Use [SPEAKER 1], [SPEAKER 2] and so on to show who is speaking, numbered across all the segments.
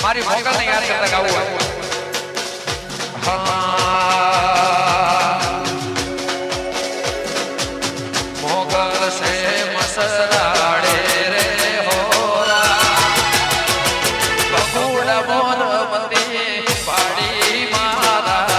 [SPEAKER 1] મારી મોકલ ને યાદ કરતા ગાવું મોગલ સે મસરાડે રે હોરા બગુડા મોરમતી પાડી મારા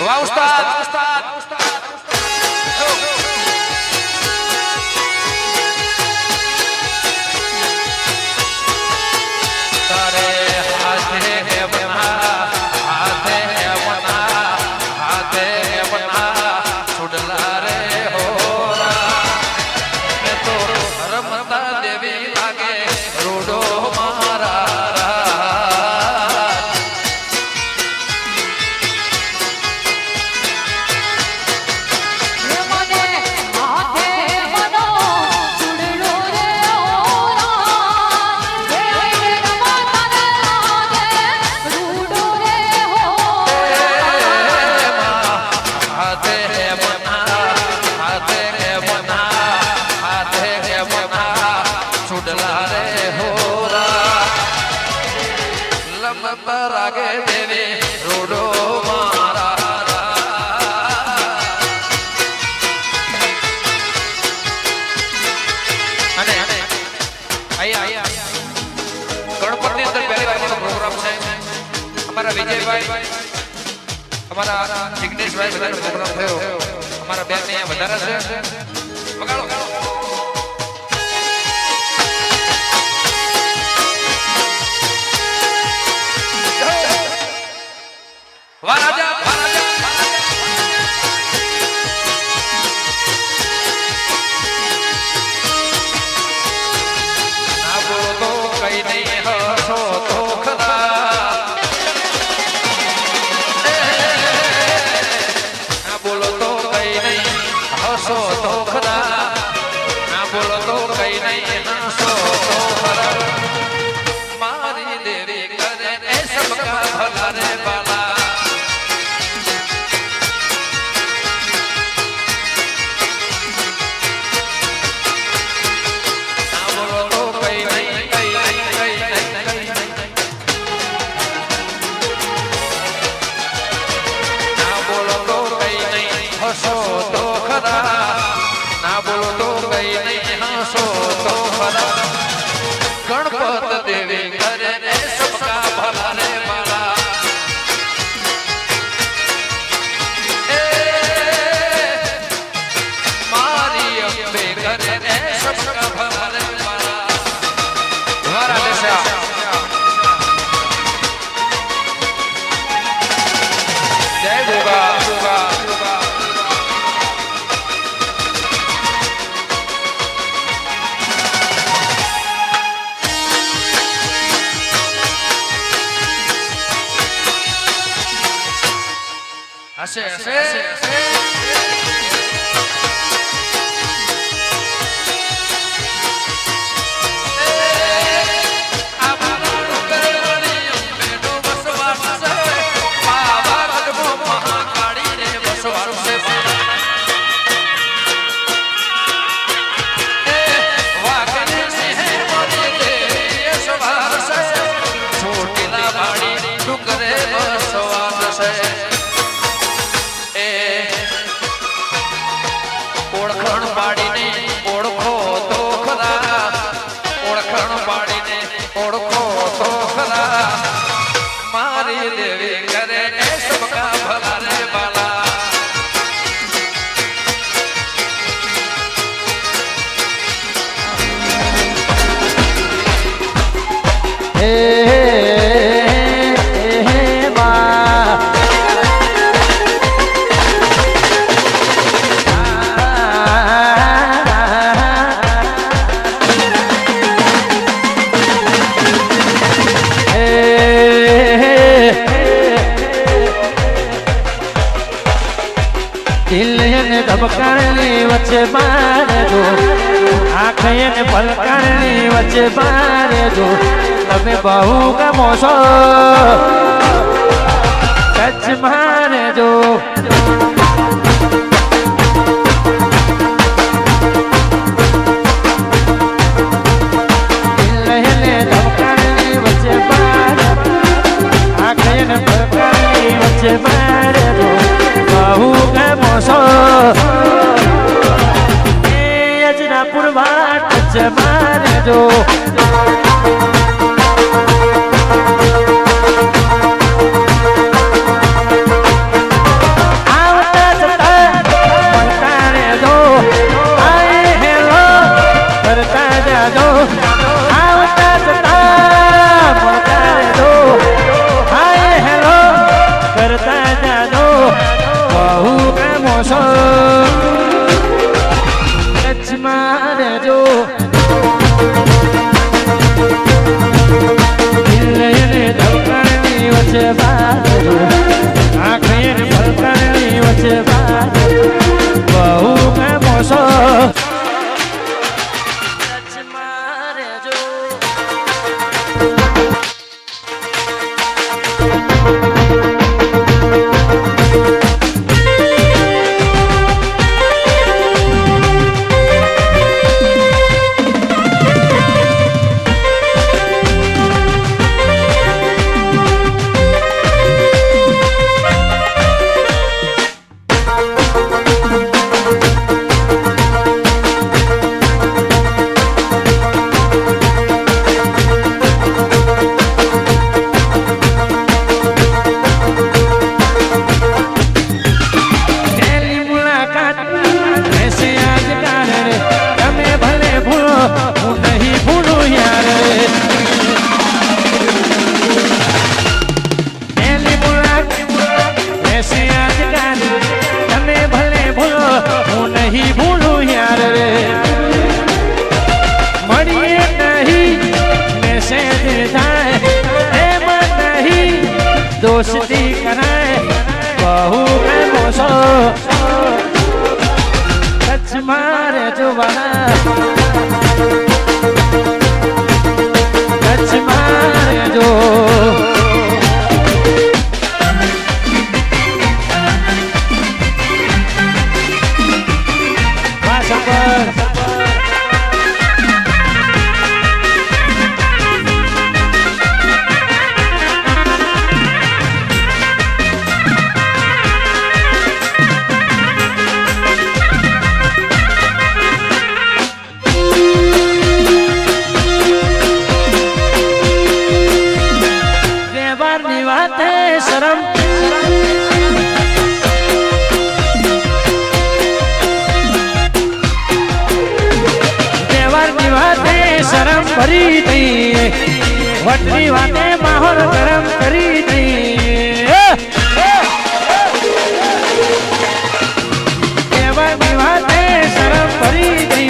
[SPEAKER 1] વાહ ઉસ્તાદ તારે હાથે હે બના છોડલા રે હોરા મે તો રમતા દેવી લાગે રોડો મારા રાગે દેવી રોડો મારા અને આયા ગણપતિ અંદર પહેલી વાર પ્રોગ્રામ છે અમારા વિજયભાઈ અમારા જિગ્નેશભાઈ બધાનો પ્રોગ્રામ થયો અમારા બેન ને વધારે છે વગાડો વારાજા ના બોલો તો કઈ નહીં હશે હશે
[SPEAKER 2] ધબકારની વચ્ચે બારે જો આંખે ને પલકારની વચ્ચે બારે જો તમે બહુ ગમો છો ટચ મારે જો ધબકારની વચ્ચે બારે આંખે ને પલકારની વચ્ચે બારે જો બહુ ગમો છો પૂર્વાટ મારે જો આવતા જતા મળતા રહેજો આય હેલો કરતા જાજો આવતા જતા મળતા રહેજો આય હેલો કરતા જાજો બહુ કામો છો મારે જો ધબકારની વચ્ચે બાજુ આંખે પલકારની વચ્ચે બાજુ બહુ કામો છો મારે જો दोस्ती कराए बहू में मोसो टच मारे जो टच मारे जो शरम देवर निवाते शरम भरी थी वटनी वाते माहौल गरम करी थी देवर निवाते शरम भरी थी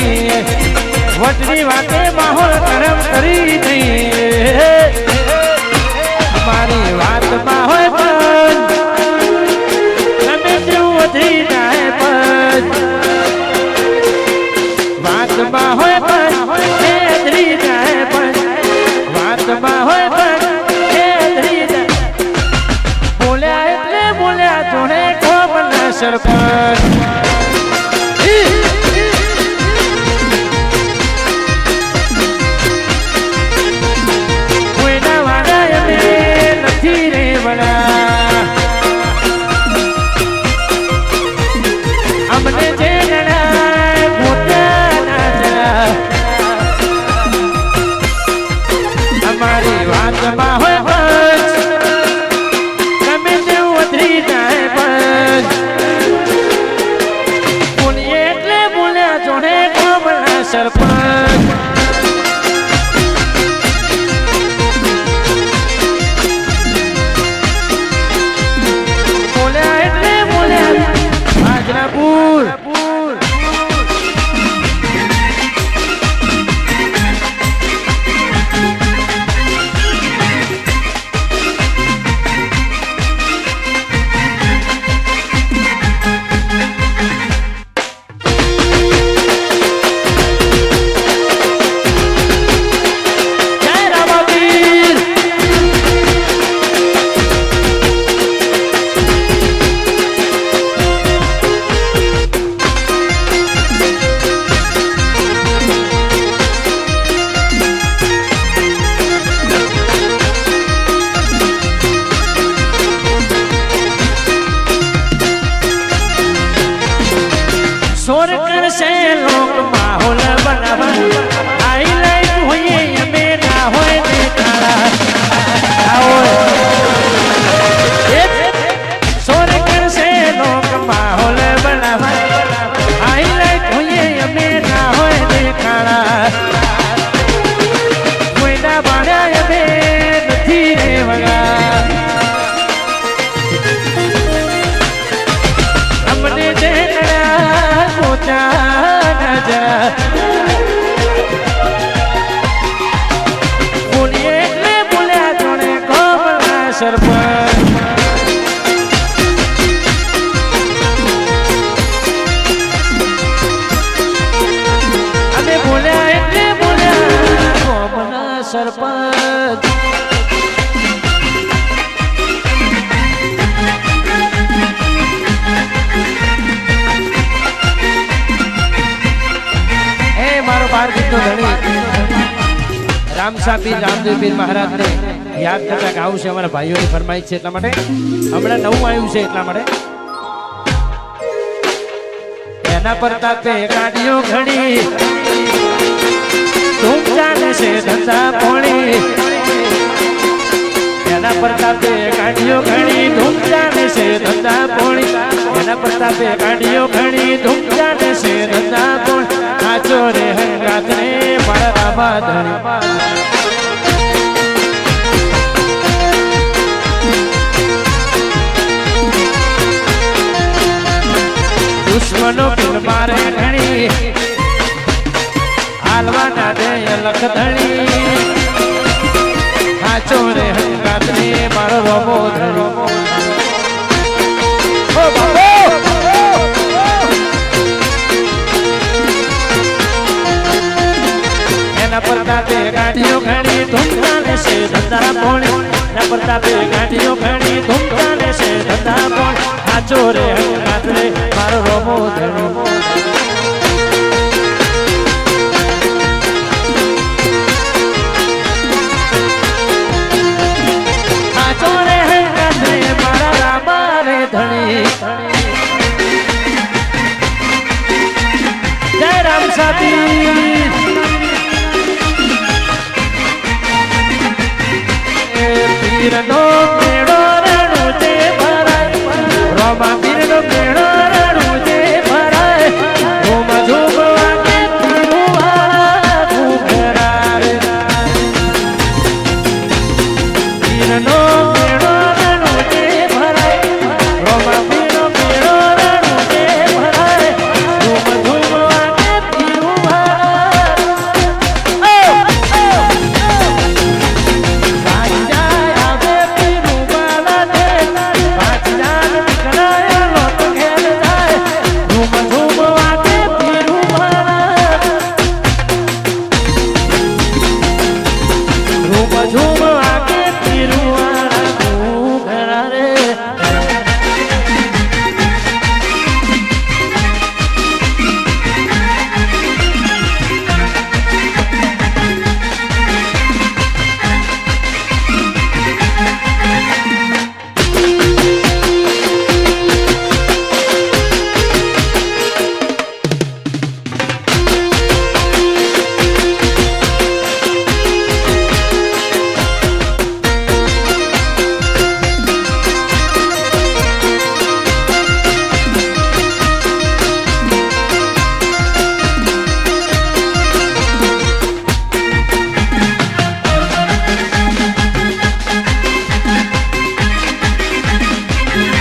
[SPEAKER 2] वटनी वाते माहौल गरम करी थी हमारी बात में होए શોર કરશે લોક માહોલ બનાવવા હાઈલાઈટ હોઈએ અમે ના હોય દેખાડા શોર કરશે લોક માહોલ બનાવવા હાઈલાઈટ હોઈએ અમે ના હોય દેખાડા કોઈના બાળ્યા અમે નથી રે વગા અમને દેખડા પોતા જા બોલીએ એટલે બોલ્યા જોડે કોમળા સરપંચ અમે બોલ્યા એટલે બોલ્યા કોમળા સરપંચ બાર ગીતનો ધણી રામસાપીર રામદેવપીર મહારાજને યાદ કરતા ગાવું છે અમારા ભાઈઓની ફરમાઈશ છે એટલા માટે હમણાં નવું આવ્યું છે એટલા માટે એના પ્રતાપે ગાડીઓ ઘણી ધૂમ ચાલે છે ધંધા પોણી એના પ્રતાપે ગાડીઓ ઘણી ધૂમ ચાલે છે ધંધા પોણી એના પ્રતાપે ગાડીઓ ઘણી ધૂમ ચાલે છે ધંધા પોણી નાચો રે હંગાત રે મારા રામા ધણી દુશ્મનો બિન મારે ઘણી હાલવાના દે લખ ધણી નાચો રે હંગાત રે મારો રામો ધણી ઓ બાબો એના પ્રતાપે ગાડીઓ ઘણી ધૂમ ચાલે છે ધંધા પોણી એના પ્રતાપે ગાડીઓ ઘણી ધૂમ ચાલે છે ધંધા પોણી નાચો રે હંગાત રે મારો રોમો ધણી નાચો રે હંગાત રે મારા રામા રે ધણી જય રામ સાથી નો મેળો રણું તે ભરાય રોમા